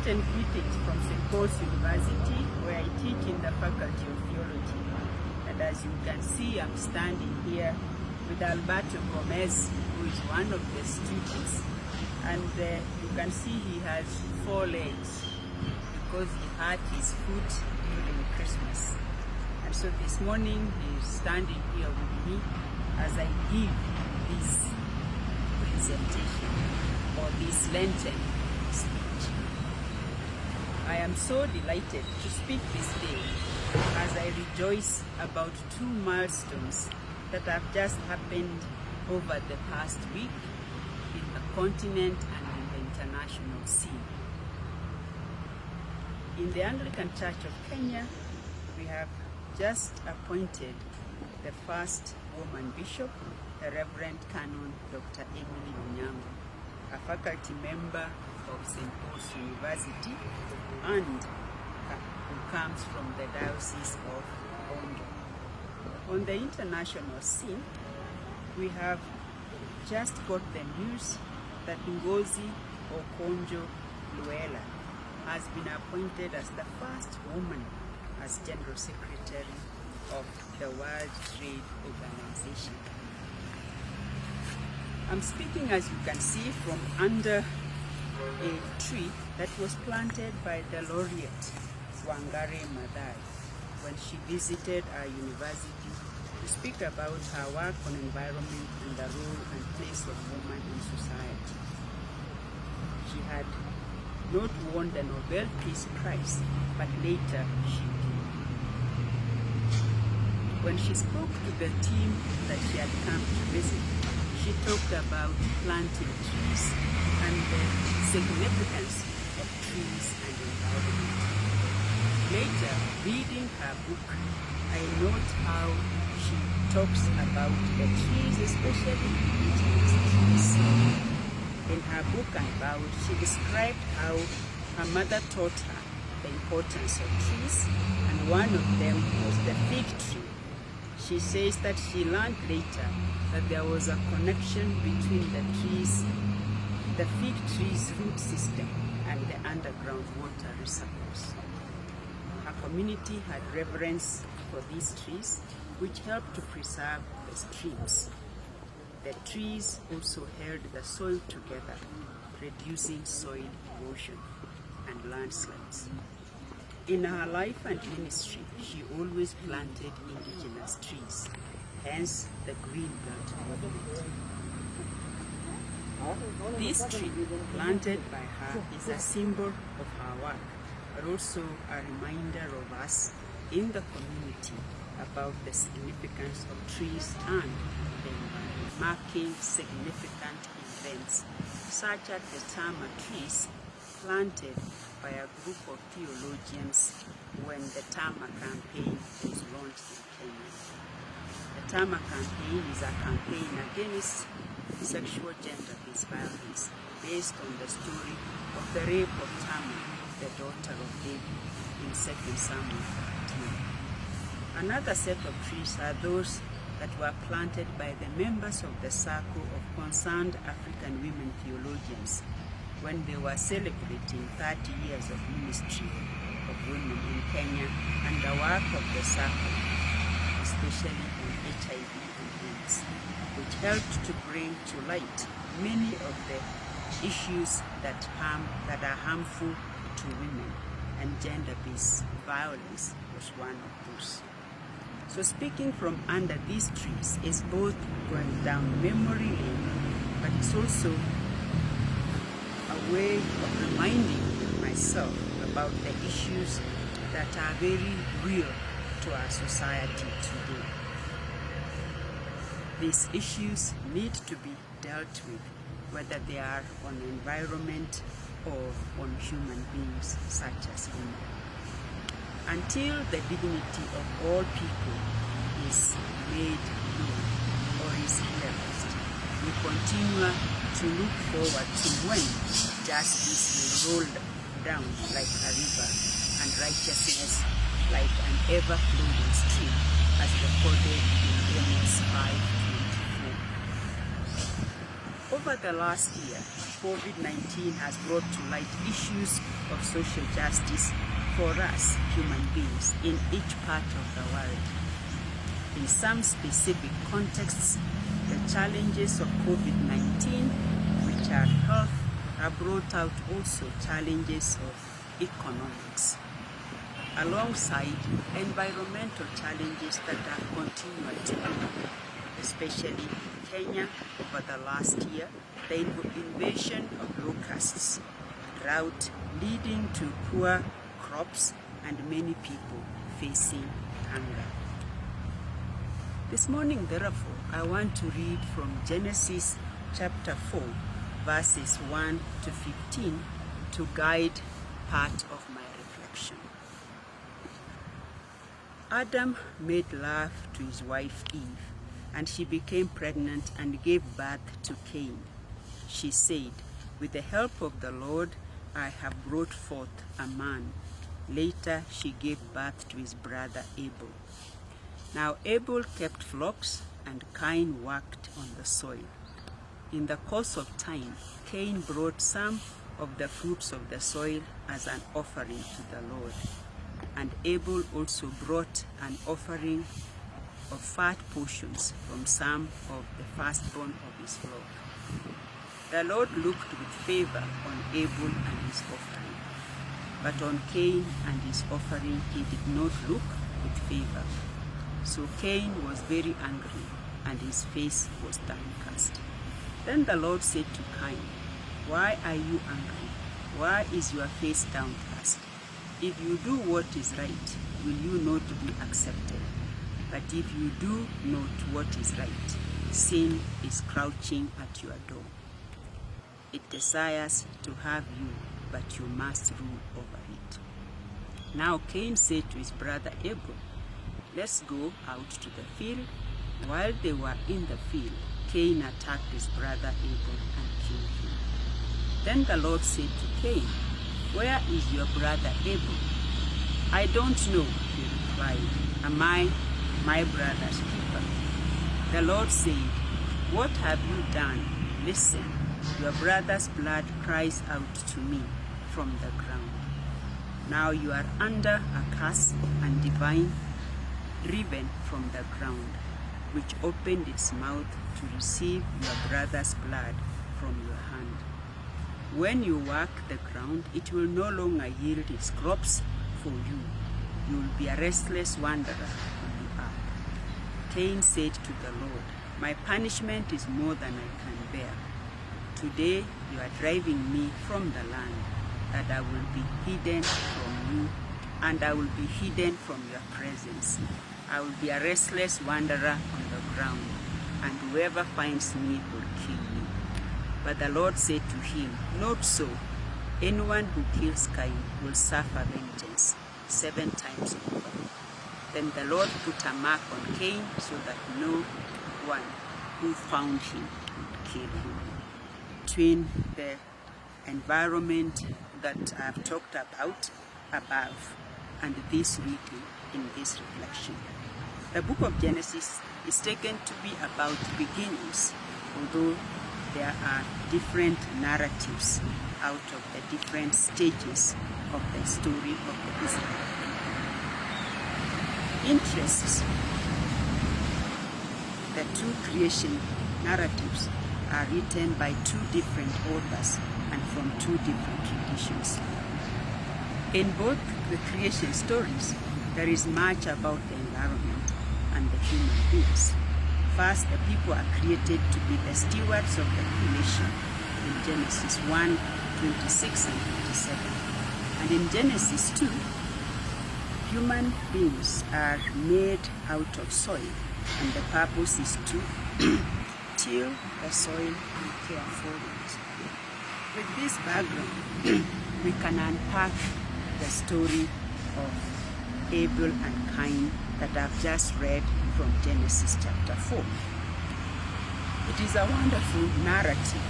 Great and greetings from St. Paul's University, where I teach in the Faculty of Theology. And as you can see, I'm standing here with Alberto Gomez, who is one of the students. And you can see he has 4 legs because he hurt his foot during Christmas. And so this morning he's standing here with me as I give this presentation or this Lenten speech. I am so delighted to speak this day as I rejoice about 2 milestones that have just happened over the past week in the continent and in the international scene. In the Anglican Church of Kenya, we have just appointed the first woman bishop, the Reverend Canon Dr. a faculty member of St. Paul's University and who comes from the Diocese of Ondo. On the international scene, we have just got the news that Ngozi Okonjo-Iweala has been appointed as the first woman as General Secretary of the World Trade Organization. I'm speaking, as you can see, from under a tree that was planted by the Laureate Wangari Maathai when she visited our university to speak about her work on environment and the role and place of women in society. She had not won the Nobel Peace Prize, but later she did. When she spoke to the team that she had come to visit, she talked about planting trees and the significance of trees and environment. Later, reading her book, I note how she talks about the trees, especially indigenous trees. In her book Unbound, she described how her mother taught her the importance of trees, and one of them was the fig tree. She says that she learned later that there was a connection between the trees, the fig tree's root system, and the underground water reservoirs. Her community had reverence for these trees, which helped to preserve the streams. The trees also held the soil together, reducing soil erosion and landslides. In her life and ministry, she always planted indigenous trees, hence the Green Belt movement. This tree, planted by her, is a symbol of her work, but also a reminder of us in the community about the significance of trees and the environment, marking significant events such as the TAMAR trees planted by a group of theologians when the TAMAR campaign was launched in Kenya. The TAMAR campaign is a campaign against sexual gender-based violence based on the story of the rape of Tamar, the daughter of David, in 2 Samuel 13. Another set of trees are those that were planted by the members of the Circle of Concerned African Women Theologians when they were celebrating 30 years of ministry of women in Kenya and the work of the Circle, especially on HIV and AIDS, which helped to bring to light many of the issues that are harmful to women, and gender-based violence was one of those. So speaking from under these trees is both going down memory lane, but it's also a way of reminding myself about the issues that are very real to our society today. These issues need to be dealt with, whether they are on environment or on human beings such as women. Until the dignity of all people is made known or is realized, we continue to look forward to when justice will roll down like a river and righteousness like an ever-flowing stream, as recorded in Amos 5:24. over the last year, COVID-19 has brought to light issues of social justice for us human beings in each part of the world. In some specific contexts, the challenges of COVID-19, which are health, have brought out also challenges of economics, alongside environmental challenges that have continued to grow, especially in Kenya over the last year, the invasion of locusts, drought leading to poor crops, and many people facing hunger. This morning, therefore, I want to read from Genesis chapter 4, verses 1 to 15 to guide part of my reflection. Adam made love to his wife Eve, and she became pregnant and gave birth to Cain. She said, "With the help of the Lord, I have brought forth a man." Later, she gave birth to his brother Abel. Now Abel kept flocks, and Cain worked on the soil. In the course of time, Cain brought some of the fruits of the soil as an offering to the Lord. And Abel also brought an offering of fat portions from some of the firstborn of his flock. The Lord looked with favor on Abel and his offering, but on Cain and his offering he did not look with favor. So Cain was very angry, and his face was downcast. Then the Lord said to Cain, "Why are you angry? Why is your face downcast? If you do what is right, will you not be accepted? But if you do not what is right, sin is crouching at your door. It desires to have you, but you must rule over it." Now Cain said to his brother Abel, "Let's go out to the field." While they were in the field, Cain attacked his brother Abel and killed him. Then the Lord said to Cain, "Where is your brother Abel?" "I don't know," he replied. "Am I my brother's keeper?" The Lord said, "What have you done? Listen, your brother's blood cries out to me from the ground. Now you are under a curse and driven from the ground, which opened its mouth to receive your brother's blood from your hand. When you work the ground, it will no longer yield its crops for you. You will be a restless wanderer on the earth." Cain said to the Lord, "My punishment is more than I can bear. Today you are driving me from the land, that I will be hidden from you, and I will be hidden from your presence. I will be a restless wanderer on the ground, and whoever finds me will kill me." But the Lord said to him, "Not so. Anyone who kills Cain will suffer vengeance 7 times over." Then the Lord put a mark on Cain so that no one who found him would kill him. Between the environment that I've talked about above and this reading in this reflection, the book of Genesis is taken to be about beginnings, although there are different narratives out of the different stages of the story of the Israel. Interests. The two creation narratives are written by 2 different authors and from 2 different traditions. In both the creation stories, there is much about the environment and the human beings. First, the people are created to be the stewards of the creation in Genesis 1, 26 and 27. And in Genesis 2, human beings are made out of soil, and the purpose is to till the soil and care for it. With this background, we can unpack the story of Abel and Cain that I've just read from Genesis chapter 4. It is a wonderful narrative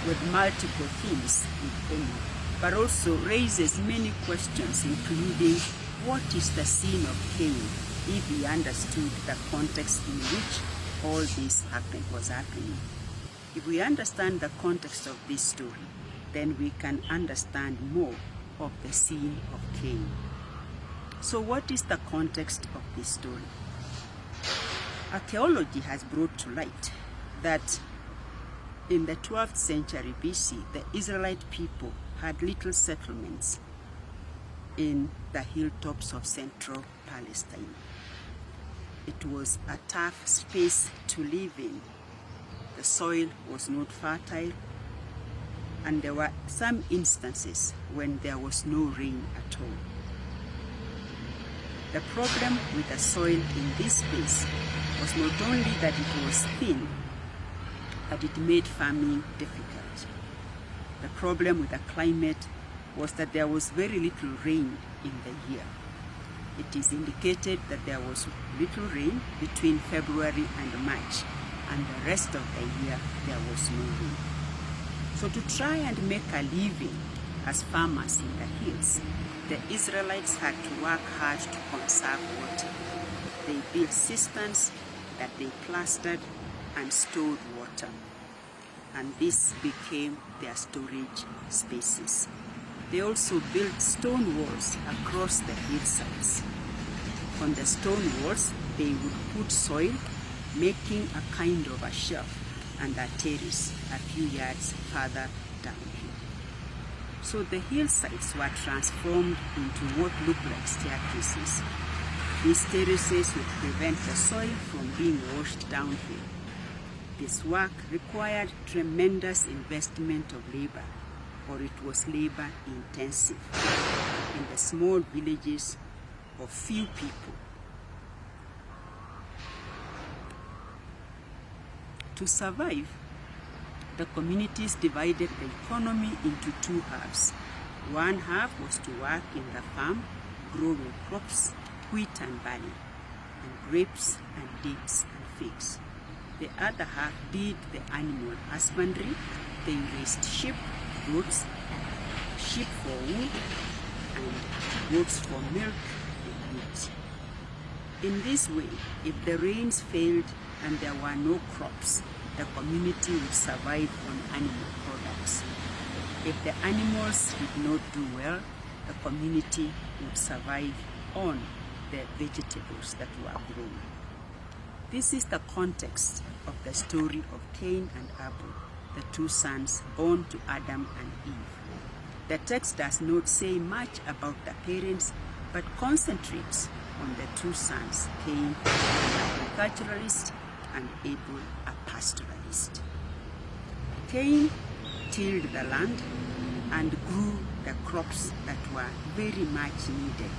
with multiple themes in common, but also raises many questions, including what is the sin of Cain, if he understood the context in which all this was happening. If we understand the context of this story, then we can understand more of the sin of Cain. So what is the context of this story? Archaeology has brought to light that in the 12th century BC, the Israelite people had little settlements in the hilltops of central Palestine. It was a tough space to live in. The soil was not fertile, and there were some instances when there was no rain at all. The problem with the soil in this space was not only that it was thin, but it made farming difficult. The problem with the climate was that there was very little rain in the year. It is indicated that there was little rain between February and March, and the rest of the year there was no rain. So to try and make a living as farmers in the hills, the Israelites had to work hard to conserve water. They built cisterns that they plastered and stored water, and this became their storage spaces. They also built stone walls across the hillsides. On the stone walls, they would put soil, making a kind of a shelf and a terrace a few yards further downhill. So the hillsides were transformed into what looked like staircases. These terraces would prevent the soil from being washed downhill. This work required tremendous investment of labor, or it was labor intensive in the small villages of few people. To survive, the communities divided the economy into two halves. One half was to work in the farm, growing crops, wheat and barley, and grapes and dates and figs. The other half did the animal husbandry. They raised sheep, goats, sheep for wool, and goats for milk and meat. In this way, if the rains failed and there were no crops, the community would survive on animal products. If the animals did not do well, the community would survive on the vegetables that were grown. This is the context of the story of Cain and Abel, the two sons born to Adam and Eve. The text does not say much about the parents, but concentrates on the two sons, Cain, an agriculturalist, and Abel, a pastoralist. Cain tilled the land and grew the crops that were very much needed,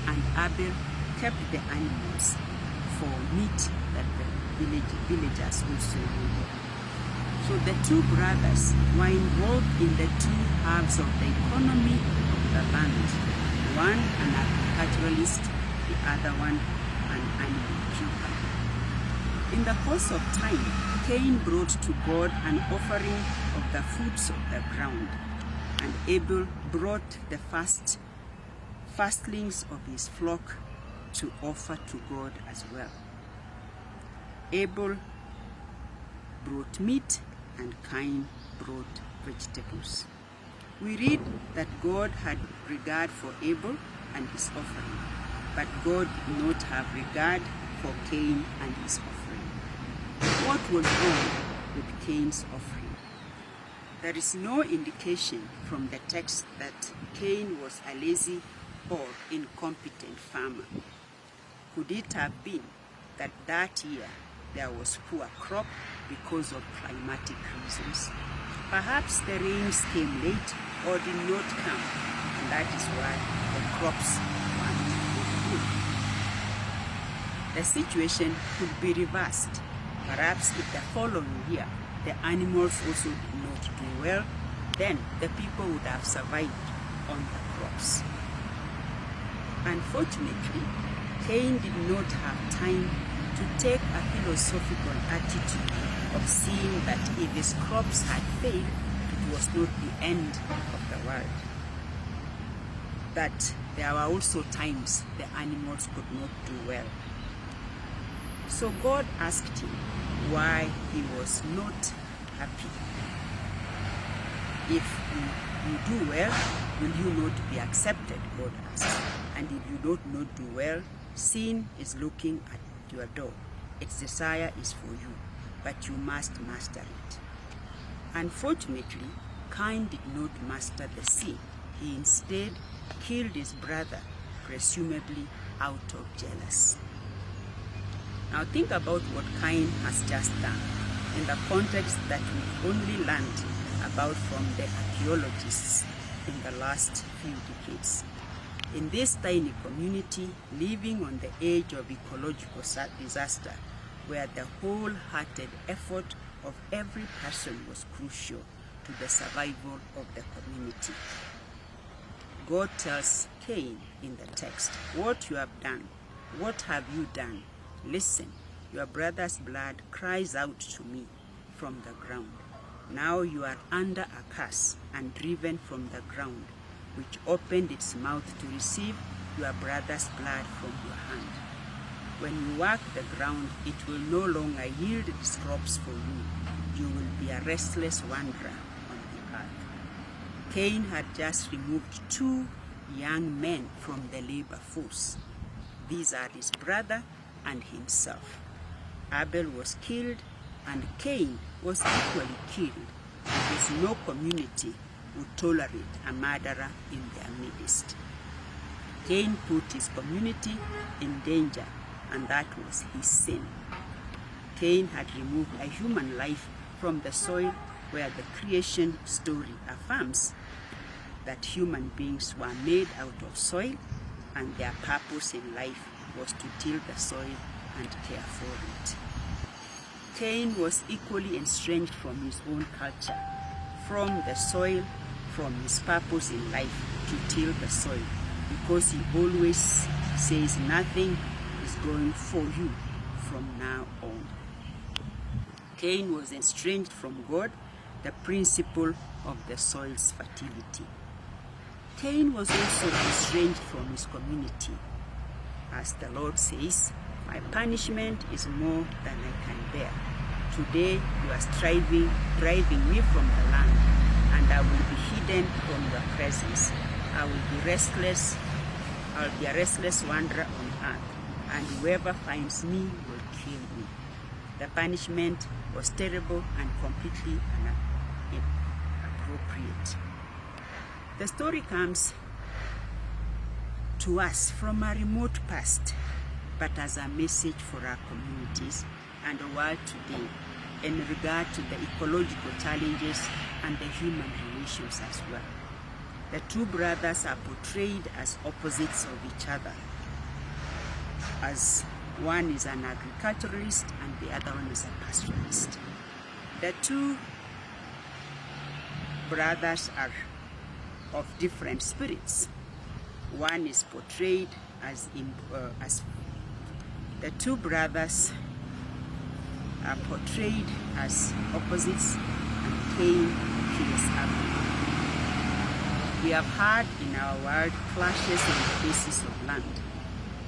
and Abel kept the animals for meat that the villagers also needed. So the two brothers were involved in the two halves of the economy of the land. One an agriculturalist, the other one an animal keeper. In the course of time, Cain brought to God an offering of the fruits of the ground, and Abel brought the firstlings of his flock to offer to God as well. Abel brought meat and Cain brought vegetables. We read that God had regard for Abel and his offering, but God did not have regard for Cain and his offering. What was wrong with Cain's offering? There is no indication from the text that Cain was a lazy or incompetent farmer. Could it have been that that year there was poor crop because of climatic reasons? Perhaps the rains came late or did not come, and that is why the crops weren't good. The situation could be reversed. Perhaps if the following year the animals also did not do well, then the people would have survived on the crops. Unfortunately, Cain did not have time to take a philosophical attitude of seeing that if his crops had failed, it was not the end of the world. That there were also times the animals could not do well. So God asked him, why he was not happy. If you do well, will you not be accepted, God asks. And if you do not do well, sin is looking at your door. Its desire is for you, but you must master it. Unfortunately, Cain did not master the sin. He instead killed his brother, presumably out of jealousy. Now think about what Cain has just done in the context that we only learned about from the archaeologists in the last few decades. In this tiny community, living on the edge of ecological disaster, where the wholehearted effort of every person was crucial to the survival of the community. God tells Cain in the text, "What you have done, what have you done? Listen, your brother's blood cries out to me from the ground. Now you are under a curse and driven from the ground, which opened its mouth to receive your brother's blood from your hand. When you work the ground, it will no longer yield its crops for you. You will be a restless wanderer on the earth." Cain had just removed 2 young men from the labor force. These are his brother and himself. Abel was killed and Cain was equally killed, because no community would tolerate a murderer in their midst. Cain put his community in danger, and that was his sin. Cain had removed a human life from the soil, where the creation story affirms that human beings were made out of soil and their purpose in life was to till the soil and care for it. Cain was equally estranged from his own culture, from the soil, from his purpose in life to till the soil, because he always says nothing is going for you from now on. Cain was estranged from God, the principle of the soil's fertility. Cain was also estranged from his community. As the Lord says, "My punishment is more than I can bear. Today you are driving me from the land, and I will be hidden from your presence. I will be restless. I'll be a restless wanderer on earth, and whoever finds me will kill me." The punishment was terrible and completely inappropriate. The story comes to us from a remote past, but as a message for our communities and the world today in regard to the ecological challenges and the human relations as well. The 2 brothers are portrayed as opposites of each other, as one is an agriculturalist and the other one is a pastoralist. The 2 brothers are of different spirits. One is portrayed as the 2 brothers are portrayed as opposites, and Cain kills Abel. We have had in our world clashes on the basis of land.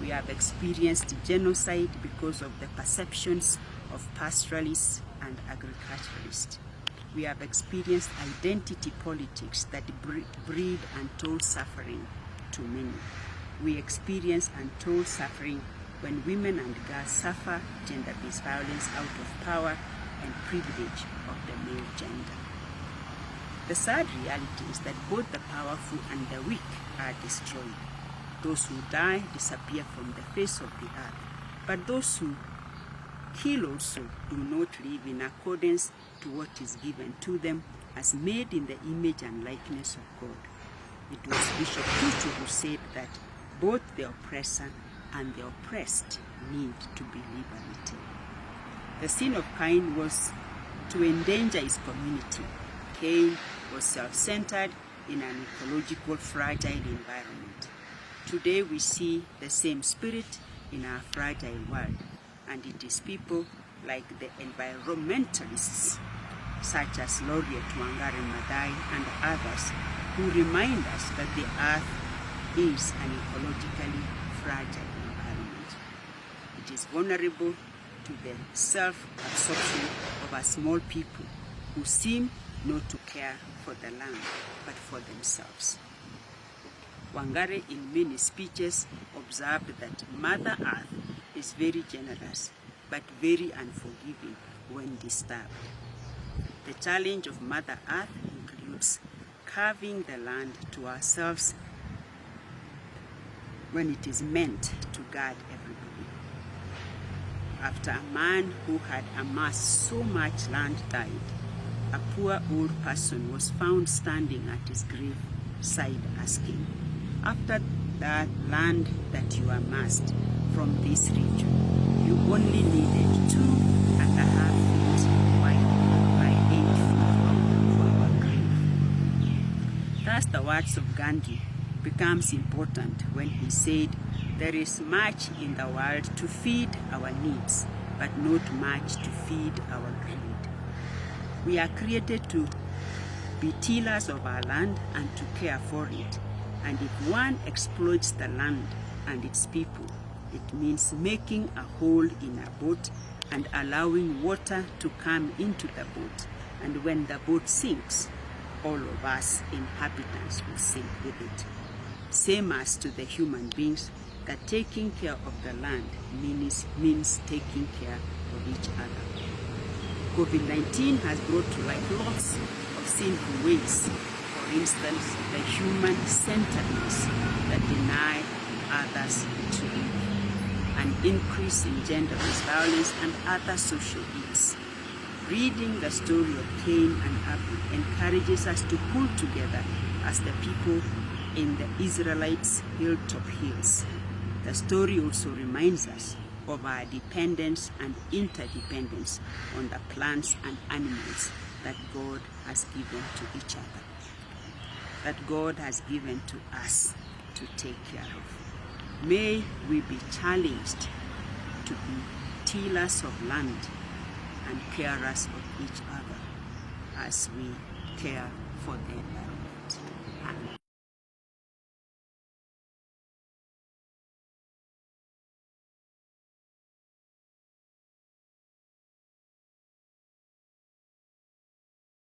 We have experienced genocide because of the perceptions of pastoralists and agriculturalists. We have experienced identity politics that breed untold suffering to many. We experience untold suffering when women and girls suffer gender-based violence out of power and privilege of the male gender. The sad reality is that both the powerful and the weak are destroyed. Those who die disappear from the face of the earth, but those who kill also do not live in accordance to what is given to them as made in the image and likeness of God. It was Bishop Tutu who said that both the oppressor and the oppressed need to be liberated. The sin of Cain was to endanger his community. Cain was self-centered in an ecological fragile environment. Today we see the same spirit in our fragile world, and it is people like the environmentalists, such as Laureate Wangari Maathai and others, who remind us that the earth is an ecologically fragile environment. It is vulnerable to the self-absorption of a small people who seem not to care for the land, but for themselves. Wangari, in many speeches, observed that Mother Earth is very generous, but very unforgiving when disturbed. The challenge of Mother Earth includes carving the land to ourselves when it is meant to guard everybody. After a man who had amassed so much land died, a poor old person was found standing at his grave side asking, "After that land that you amassed from this region, you only needed 2.5 feet wide by 8 feet long for our grave." Thus the words of Gandhi becomes important when he said, "There is much in the world to feed our needs, but not much to feed our greed." We are created to be tillers of our land and to care for it. And if one exploits the land and its people, it means making a hole in a boat and allowing water to come into the boat. And when the boat sinks, all of us inhabitants will sink with it. Same as to the human beings, that taking care of the land means taking care of each other. COVID-19 has brought to light lots of sinful ways. For instance, the human-centeredness that deny others to live, an increase in gender-based violence and other social ills. Reading the story of Cain and Abel encourages us to pull together as the people in the Israelites' hilltop hills. The story also reminds us of our dependence and interdependence on the plants and animals that God has given to each other, that God has given to us to take care of. May we be challenged to be tillers of land and carers of each other as we care for the environment.